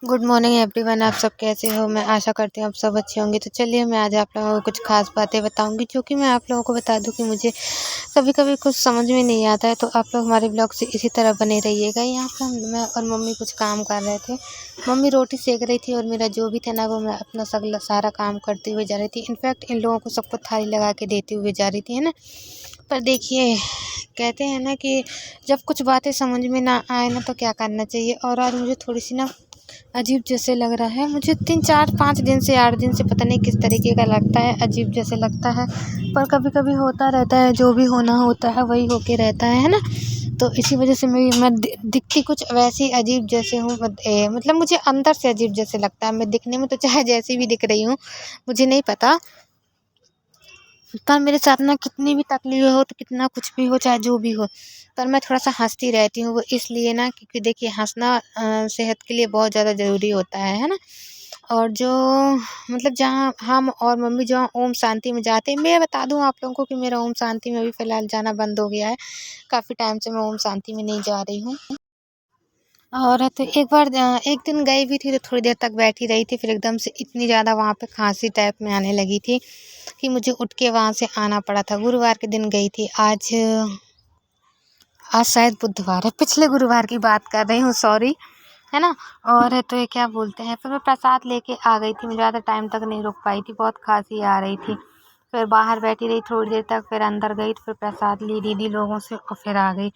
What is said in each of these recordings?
Good morning everyone. आप सब कैसे हो? मैं आशा करती हूँ आप सब अच्छे होंगे। तो चलिए मैं आज आप लोगों को कुछ खास बातें बताऊंगी, जो कि मैं आप लोगों को बता दूं कि मुझे कभी कभी कुछ समझ में नहीं आता है। तो आप लोग हमारे ब्लॉग से इसी तरह बने रहिएगा। यहाँ पर मैं और मम्मी कुछ काम कर रहे थे। मम्मी रोटी सेक रही थी और मेरा जो भी था ना वो मैं अपना सगला सारा काम करते हुए जा रही थी। इनफैक्ट इन लोगों को सबको थाली लगा के देते हुए जा रही थी, है ना। पर देखिए, कहते हैं ना कि जब कुछ बातें समझ में ना आए ना तो क्या करना चाहिए। और आज मुझे थोड़ी सी ना अजीब जैसे लग रहा है। मुझे 3 4 5 दिन से 8 दिन से पता नहीं किस तरीके का लगता है, अजीब जैसे लगता है। पर कभी कभी होता रहता है, जो भी होना होता है वही होके रहता है ना। तो इसी वजह से मैं दिखती कुछ वैसी अजीब जैसे हूँ। मतलब मुझे अंदर से अजीब जैसे लगता है। मैं दिखने में तो चाहे जैसी भी दिख रही हूँ, मुझे नहीं पता। पर मेरे साथ ना कितनी भी तकलीफ हो, तो कितना कुछ भी हो, चाहे जो भी हो, पर मैं थोड़ा सा हंसती रहती हूँ। वो इसलिए ना क्योंकि देखिए हंसना सेहत के लिए बहुत ज़्यादा ज़रूरी होता है ना। और जो मतलब जहाँ हम और मम्मी जहाँ ओम शांति में जाते हैं, मैं बता दूँ आप लोगों को कि मेरा ओम शांति में अभी फ़िलहाल जाना बंद हो गया है। काफ़ी टाइम से मैं ओम शांति में नहीं जा रही हूँ। और तो एक बार एक दिन गई भी थी तो थोड़ी देर तक बैठी रही थी, फिर एकदम से इतनी ज़्यादा वहाँ पे खांसी टाइप में आने लगी थी कि मुझे उठ के वहाँ से आना पड़ा था। गुरुवार के दिन गई थी। आज आज शायद बुधवार है, पिछले गुरुवार की बात कर रही हूँ, सॉरी, है ना। और तो ये क्या बोलते हैं, फिर मैं प्रसाद लेके आ गई थी। मैं ज़्यादा टाइम तक नहीं रुक पाई थी, बहुत खांसी आ रही थी। फिर बाहर बैठी रही थोड़ी देर तक, फिर अंदर गई तो फिर प्रसाद ली दीदी लोगों से और फिर आ गई,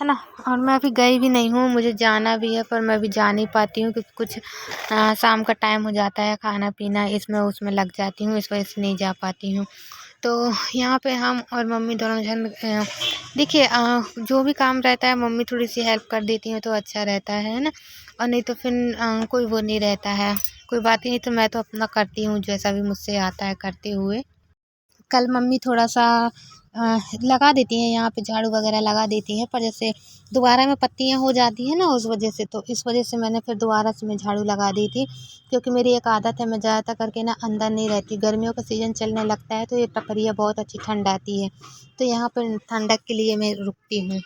है ना। और मैं अभी गई भी नहीं हूँ, मुझे जाना भी है पर मैं अभी जा नहीं पाती हूँ क्योंकि कुछ शाम का टाइम हो जाता है, खाना पीना इसमें उसमें लग जाती हूँ, इस वजह से नहीं जा पाती हूँ। तो यहाँ पे हम और मम्मी दोनों जन देखिए, जो भी काम रहता है मम्मी थोड़ी सी हेल्प कर देती हैं तो अच्छा रहता है ना। और नहीं तो फिर कोई वो नहीं रहता है, कोई बात ही नहीं। तो मैं तो अपना करती हूँ जैसा भी मुझसे आता है करते हुए। कल मम्मी थोड़ा सा लगा देती हैं, यहाँ पे झाड़ू वगैरह लगा देती हैं, पर जैसे दोबारा में पत्तियाँ हो जाती हैं ना उस वजह से, तो इस वजह से मैंने फिर दोबारा से मैं झाड़ू लगा दी थी। क्योंकि मेरी एक आदत है, मैं ज़्यादातर करके ना अंदर नहीं रहती। गर्मियों का सीज़न चलने लगता है तो ये टपरिया बहुत अच्छी ठंड आती है, तो यहाँ पर ठंडक के लिए मैं रुकती हूँ।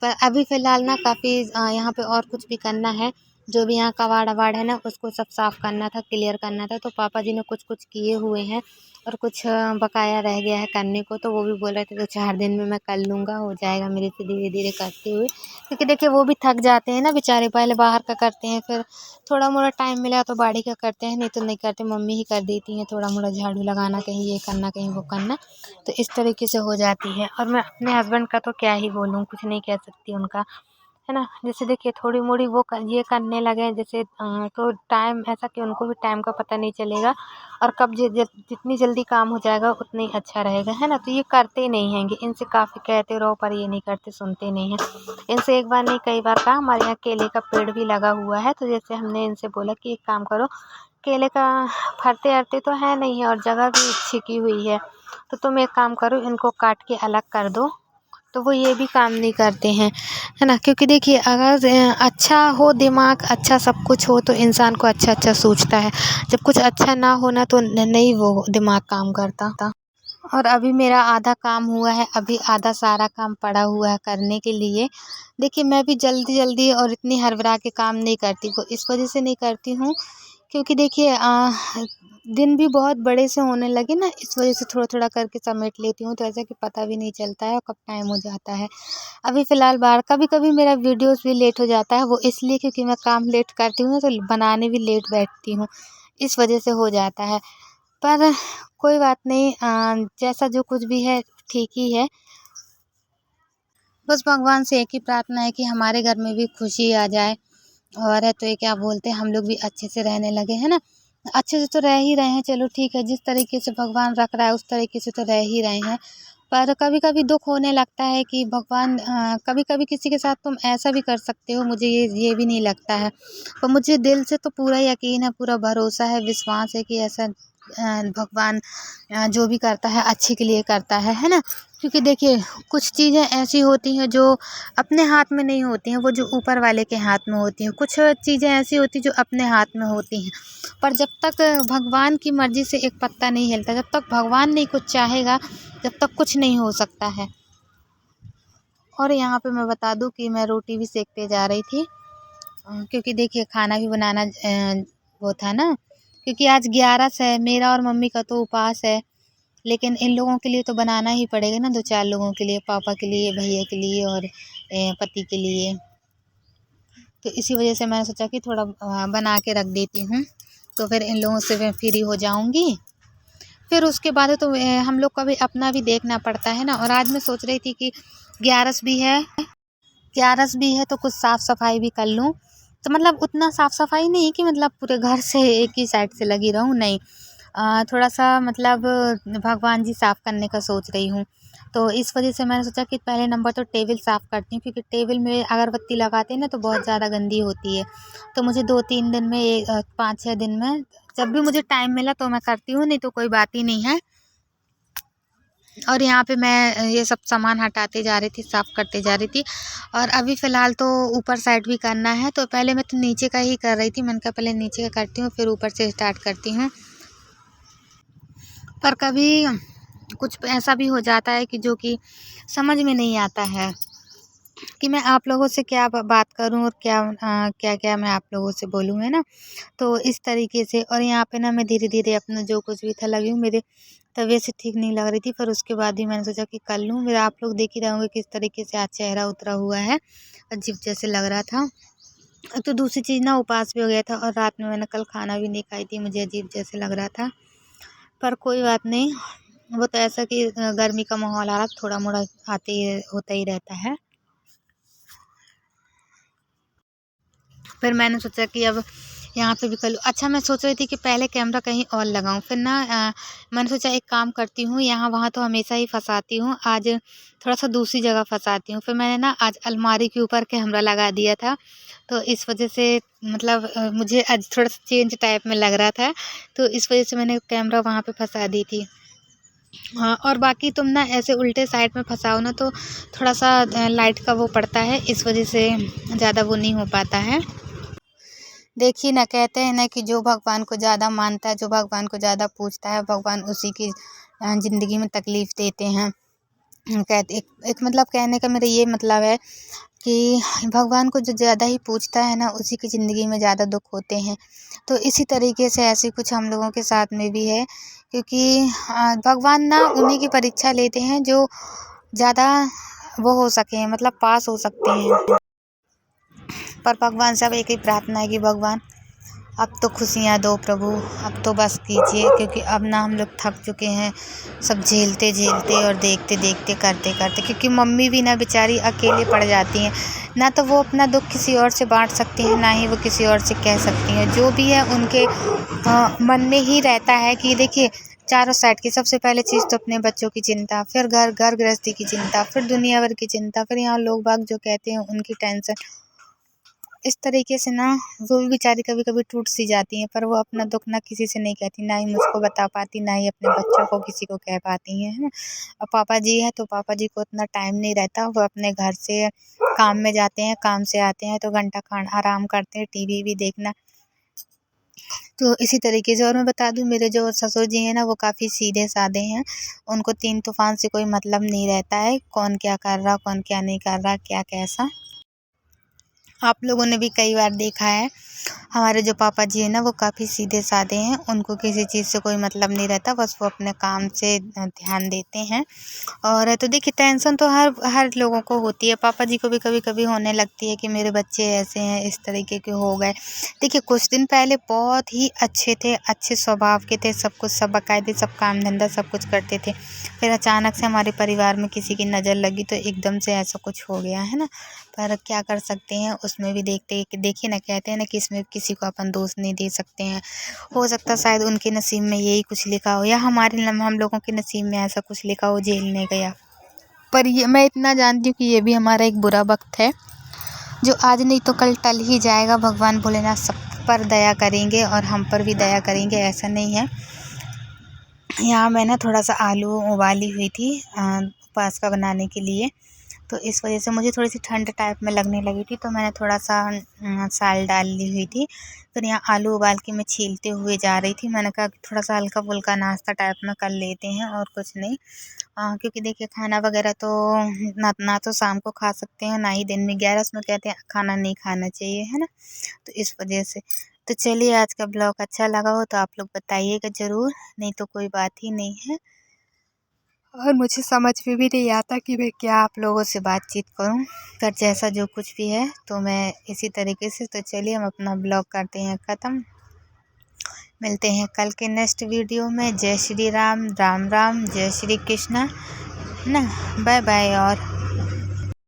पर अभी फ़िलहाल ना काफ़ी यहाँ पे और कुछ भी करना है। जो भी यहाँ कबाड़-वबाड़ है ना उसको सब साफ़ करना था, क्लियर करना था। तो पापा जी ने कुछ-कुछ किए हुए हैं और कुछ बकाया रह गया है करने को, तो वो भी बोल रहे थे 2 4 दिन में मैं कर लूँगा, हो जाएगा मेरे से धीरे-धीरे करते हुए। क्योंकि देखिए वो भी थक जाते हैं ना बेचारे, पहले बाहर का करते हैं, फिर थोड़ा-मोड़ा टाइम मिला तो बाड़ी का करते हैं, नहीं तो नहीं करते। मम्मी ही कर देती हैं थोड़ा-मोड़ा झाड़ू लगाना, कहीं ये करना, कहीं वो करना, तो इस तरीके से हो जाती है। और मैं अपने हस्बैंड का तो क्या ही बोलूँ, कुछ नहीं कह सकती उनका, है ना। जैसे देखिए थोड़ी-मोड़ी वो ये करने लगे हैं जैसे, तो टाइम ऐसा कि उनको भी टाइम का पता नहीं चलेगा और कब जितनी जल्दी काम हो जाएगा उतना ही अच्छा रहेगा, है ना। तो ये करते नहीं हैंगे, इनसे काफ़ी कहते रहो पर ये नहीं करते, सुनते नहीं हैं। इनसे एक बार नहीं कई बार कहा। हमारे यहाँ केले का पेड़ भी लगा हुआ है, तो जैसे हमने इनसे बोला कि एक काम करो, केले का फरते-अरते तो है नहीं है और जगह भी छिकी हुई है, तो तुम एक काम करो, इनको काट के अलग कर दो। तो वो ये भी काम नहीं करते हैं, है ना। क्योंकि देखिए अगर अच्छा हो दिमाग, अच्छा सब कुछ हो तो इंसान को अच्छा-अच्छा सोचता है। जब कुछ अच्छा ना हो ना तो नहीं वो दिमाग काम करता। और अभी मेरा आधा काम हुआ है, अभी आधा सारा काम पड़ा हुआ है करने के लिए। देखिए मैं भी जल्दी-जल्दी और इतनी हड़बड़ा के काम नहीं करती, वो इस वजह से नहीं करती हूँ क्योंकि देखिए दिन भी बहुत बड़े से होने लगे ना, इस वजह से थोड़ा-थोड़ा करके समेट लेती हूँ, तो ऐसा कि पता भी नहीं चलता है और कब टाइम हो जाता है। अभी फ़िलहाल बाहर कभी-कभी मेरा वीडियोज़ भी लेट हो जाता है, वो इसलिए क्योंकि मैं काम लेट करती हूँ ना तो बनाने भी लेट बैठती हूँ, इस वजह से हो जाता है। पर कोई बात नहीं, जैसा जो कुछ भी है ठीक ही है। बस भगवान से एक ही प्रार्थना है कि हमारे घर में भी खुशी आ जाए और तो ये क्या बोलते हैं, हम लोग भी अच्छे से रहने लगे, है ना। अच्छे से तो रह ही रहे हैं, चलो ठीक है, जिस तरीके से भगवान रख रहा है उस तरीके से तो रह ही रहे हैं। पर कभी-कभी दुःख होने लगता है कि भगवान कभी-कभी किसी के साथ तुम ऐसा भी कर सकते हो, मुझे ये भी नहीं लगता है। पर मुझे दिल से तो पूरा यकीन है, पूरा भरोसा है, विश्वास है कि ऐसा भगवान जो भी करता है अच्छे के लिए करता है ना। क्योंकि देखिए कुछ चीज़ें ऐसी होती हैं जो अपने हाथ में नहीं होती हैं, वो जो ऊपर वाले के हाथ में होती हैं। कुछ चीज़ें ऐसी होती हैं जो अपने हाथ में होती हैं। पर जब तक भगवान की मर्ज़ी से एक पत्ता नहीं हिलता, जब तक भगवान नहीं कुछ चाहेगा, जब तक कुछ नहीं हो सकता है। और यहाँ पे मैं बता दूँ कि मैं रोटी भी सेकते जा रही थी। क्योंकि देखिए खाना भी बनाना वो था ना, क्योंकि आज 11 है, मेरा और मम्मी का तो उपवास है। लेकिन इन लोगों के लिए तो बनाना ही पड़ेगा ना, 2-4 लोगों के लिए, पापा के लिए, भैया के लिए और पति के लिए। तो इसी वजह से मैंने सोचा कि थोड़ा बना के रख देती हूँ, तो फिर इन लोगों से मैं फ्री हो जाऊँगी। फिर उसके बाद तो हम लोग का भी अपना भी देखना पड़ता है ना। और आज मैं सोच रही थी कि 11 भी है तो कुछ साफ़ सफाई भी कर लूँ। तो मतलब उतना साफ़ सफाई नहीं कि मतलब पूरे घर से एक ही साइड से लगी रहूँ, नहीं। थोड़ा सा मतलब भगवान जी साफ़ करने का सोच रही हूँ। तो इस वजह से मैंने सोचा कि पहले नंबर तो टेबल साफ़ करती हूँ, क्योंकि टेबल में अगरबत्ती लगाते हैं ना तो बहुत ज़्यादा गंदी होती है। तो मुझे 2-3 दिन में 5-6 दिन में जब भी मुझे टाइम मिला तो मैं करती हूँ, नहीं तो कोई बात ही नहीं है। और यहाँ पे मैं ये सब सामान हटाते जा रही थी, साफ़ करते जा रही थी। और अभी फ़िलहाल तो ऊपर साइड भी करना है, तो पहले मैं तो नीचे का ही कर रही थी। मैंने कहा पहले नीचे का करती हूँ, फिर ऊपर से स्टार्ट करती हूँ। पर कभी कुछ ऐसा भी हो जाता है कि जो कि समझ में नहीं आता है कि मैं आप लोगों से क्या बात करूं और क्या क्या मैं आप लोगों से बोलूं, है ना। तो इस तरीके से। और यहाँ पे ना मैं धीरे धीरे अपना जो कुछ भी था लगी हूँ। मेरे तबीयत से ठीक नहीं लग रही थी, पर उसके बाद भी मैंने सोचा कि कर लूँ। मेरा आप लोग देख ही रहे होंगे किस तरीके से आज चेहरा उतरा हुआ है, अजीब जैसे लग रहा था। तो दूसरी चीज़ ना, उपवास भी हो गया था और रात में मैंने कल खाना भी नहीं खाई थी, मुझे अजीब जैसे लग रहा था। पर कोई बात नहीं, वो तो ऐसा कि गर्मी का माहौल आ रहा, थोड़ा मोड़ा आते ही होता ही रहता है। फिर मैंने सोचा कि अब यहाँ पे भी कर लूँ। अच्छा, मैं सोच रही थी कि पहले कैमरा कहीं और लगाऊँ, फिर ना मैंने सोचा एक काम करती हूँ, यहाँ वहाँ तो हमेशा ही फँसाती हूँ, आज थोड़ा सा दूसरी जगह फँसाती हूँ। फिर मैंने ना आज अलमारी के ऊपर कैमरा लगा दिया था, तो इस वजह से मतलब मुझे आज थोड़ा सा चेंज टाइप में लग रहा था, तो इस वजह से मैंने कैमरा वहाँ पे फँसा दी थी। हाँ, और बाकी तुम ना ऐसे उल्टे साइड में फँसाओ ना तो थोड़ा सा लाइट का वो पड़ता है, इस वजह से ज़्यादा वो नहीं हो पाता है। देखिए ना, कहते हैं ना कि जो भगवान को ज़्यादा मानता है, जो भगवान को ज़्यादा पूजता है, भगवान उसी की ज़िंदगी में तकलीफ़ देते हैं। कहते एक मतलब कहने का मेरा ये मतलब है कि भगवान को जो ज़्यादा ही पूजता है ना, उसी की ज़िंदगी में ज़्यादा दुख होते हैं। तो इसी तरीके से ऐसे कुछ हम लोगों के साथ में भी है, क्योंकि भगवान ना उन्हीं की परीक्षा लेते हैं जो ज़्यादा वो हो सकें, मतलब पास हो सकते हैं। पर भगवान से अब एक ही प्रार्थना है कि भगवान अब तो खुशियाँ दो प्रभु, अब तो बस कीजिए, क्योंकि अब ना हम लोग थक चुके हैं सब झेलते झेलते और देखते देखते करते करते। क्योंकि मम्मी भी ना बेचारी अकेले पड़ जाती हैं, ना तो वो अपना दुख किसी और से बांट सकती हैं, ना ही वो किसी और से कह सकती हैं। जो भी है उनके मन में ही रहता है कि देखिए, चारों साइड की सबसे पहले चीज़ तो अपने बच्चों की चिंता, फिर घर गृहस्थी की चिंता, फिर दुनिया भर की चिंता, फिर यहाँ लोग बाग जो कहते हैं उनकी टेंशन। इस तरीके से ना वो भी बेचारी कभी कभी टूट सी जाती हैं, पर वो अपना दुख ना किसी से नहीं कहती, ना ही मुझको बता पाती, ना ही अपने बच्चों को किसी को कह पाती हैं, है ना। और पापा जी हैं तो पापा जी को उतना टाइम नहीं रहता, वो अपने घर से काम में जाते हैं, काम से आते हैं तो घंटा खाना आराम करते हैं, टीवी भी देखना। तो इसी तरीके से। और मैं बता दूं, मेरे जो ससुर जी हैं ना, वो काफ़ी सीधे साधे हैं। उनको तीन तूफान से कोई मतलब नहीं रहता है, कौन क्या कर रहा, कौन क्या नहीं कर रहा, क्या कैसा। आप लोगों ने भी कई बार देखा है, हमारे जो पापा जी हैं ना, वो काफ़ी सीधे साधे हैं, उनको किसी चीज़ से कोई मतलब नहीं रहता, बस वो अपने काम से ध्यान देते हैं। और तो देखिए, टेंशन तो हर हर लोगों को होती है, पापा जी को भी कभी कभी होने लगती है कि मेरे बच्चे ऐसे हैं, इस तरीके के हो गए। देखिए, कुछ दिन पहले बहुत ही अच्छे थे, अच्छे स्वभाव के थे, सब कुछ, सब बाकायदे, सब काम धंधा सब कुछ करते थे। फिर अचानक से हमारे परिवार में किसी की नज़र लगी तो एकदम से ऐसा कुछ हो गया, है ना। पर क्या कर सकते हैं, उसमें भी देखिए ना, कहते हैं ना कि इसमें किसी को अपन दोष नहीं दे सकते हैं। हो सकता है शायद उनके नसीब में यही कुछ लिखा हो, या हम लोगों के नसीब में ऐसा कुछ लिखा हो, झेलने गया। पर ये मैं इतना जानती हूँ कि ये भी हमारा एक बुरा वक्त है, जो आज नहीं तो कल टल ही जाएगा। भगवान भोलेनाथ सब पर दया करेंगे और हम पर भी दया करेंगे, ऐसा नहीं है। यहाँ मैं ना थोड़ा सा आलू उबाली हुई थी पास्ता बनाने के लिए, तो इस वजह से मुझे थोड़ी सी ठंड टाइप में लगने लगी थी, तो मैंने थोड़ा सा साल डाल ली हुई थी। फिर यहाँ आलू उबाल के मैं छीलते हुए जा रही थी। मैंने कहा कि थोड़ा सा हल्का फुल्का नाश्ता टाइप में कर लेते हैं और कुछ नहीं। क्योंकि देखिए खाना वगैरह तो ना तो शाम को खा सकते हैं, ना ही दिन में। 11 में कहते हैं खाना नहीं खाना चाहिए, है ना। तो इस वजह से तो चलिए, आज का ब्लॉग अच्छा लगा हो तो आप लोग बताइएगा ज़रूर, नहीं तो कोई बात ही नहीं है। और मुझे समझ में भी नहीं आता कि मैं क्या आप लोगों से बातचीत करूं, पर जैसा जो कुछ भी है तो मैं इसी तरीके से। तो चलिए हम अपना ब्लॉग करते हैं ख़त्म। मिलते हैं कल के नेक्स्ट वीडियो में। जय श्री राम, राम राम, जय श्री कृष्णा, है ना। Bye bye. और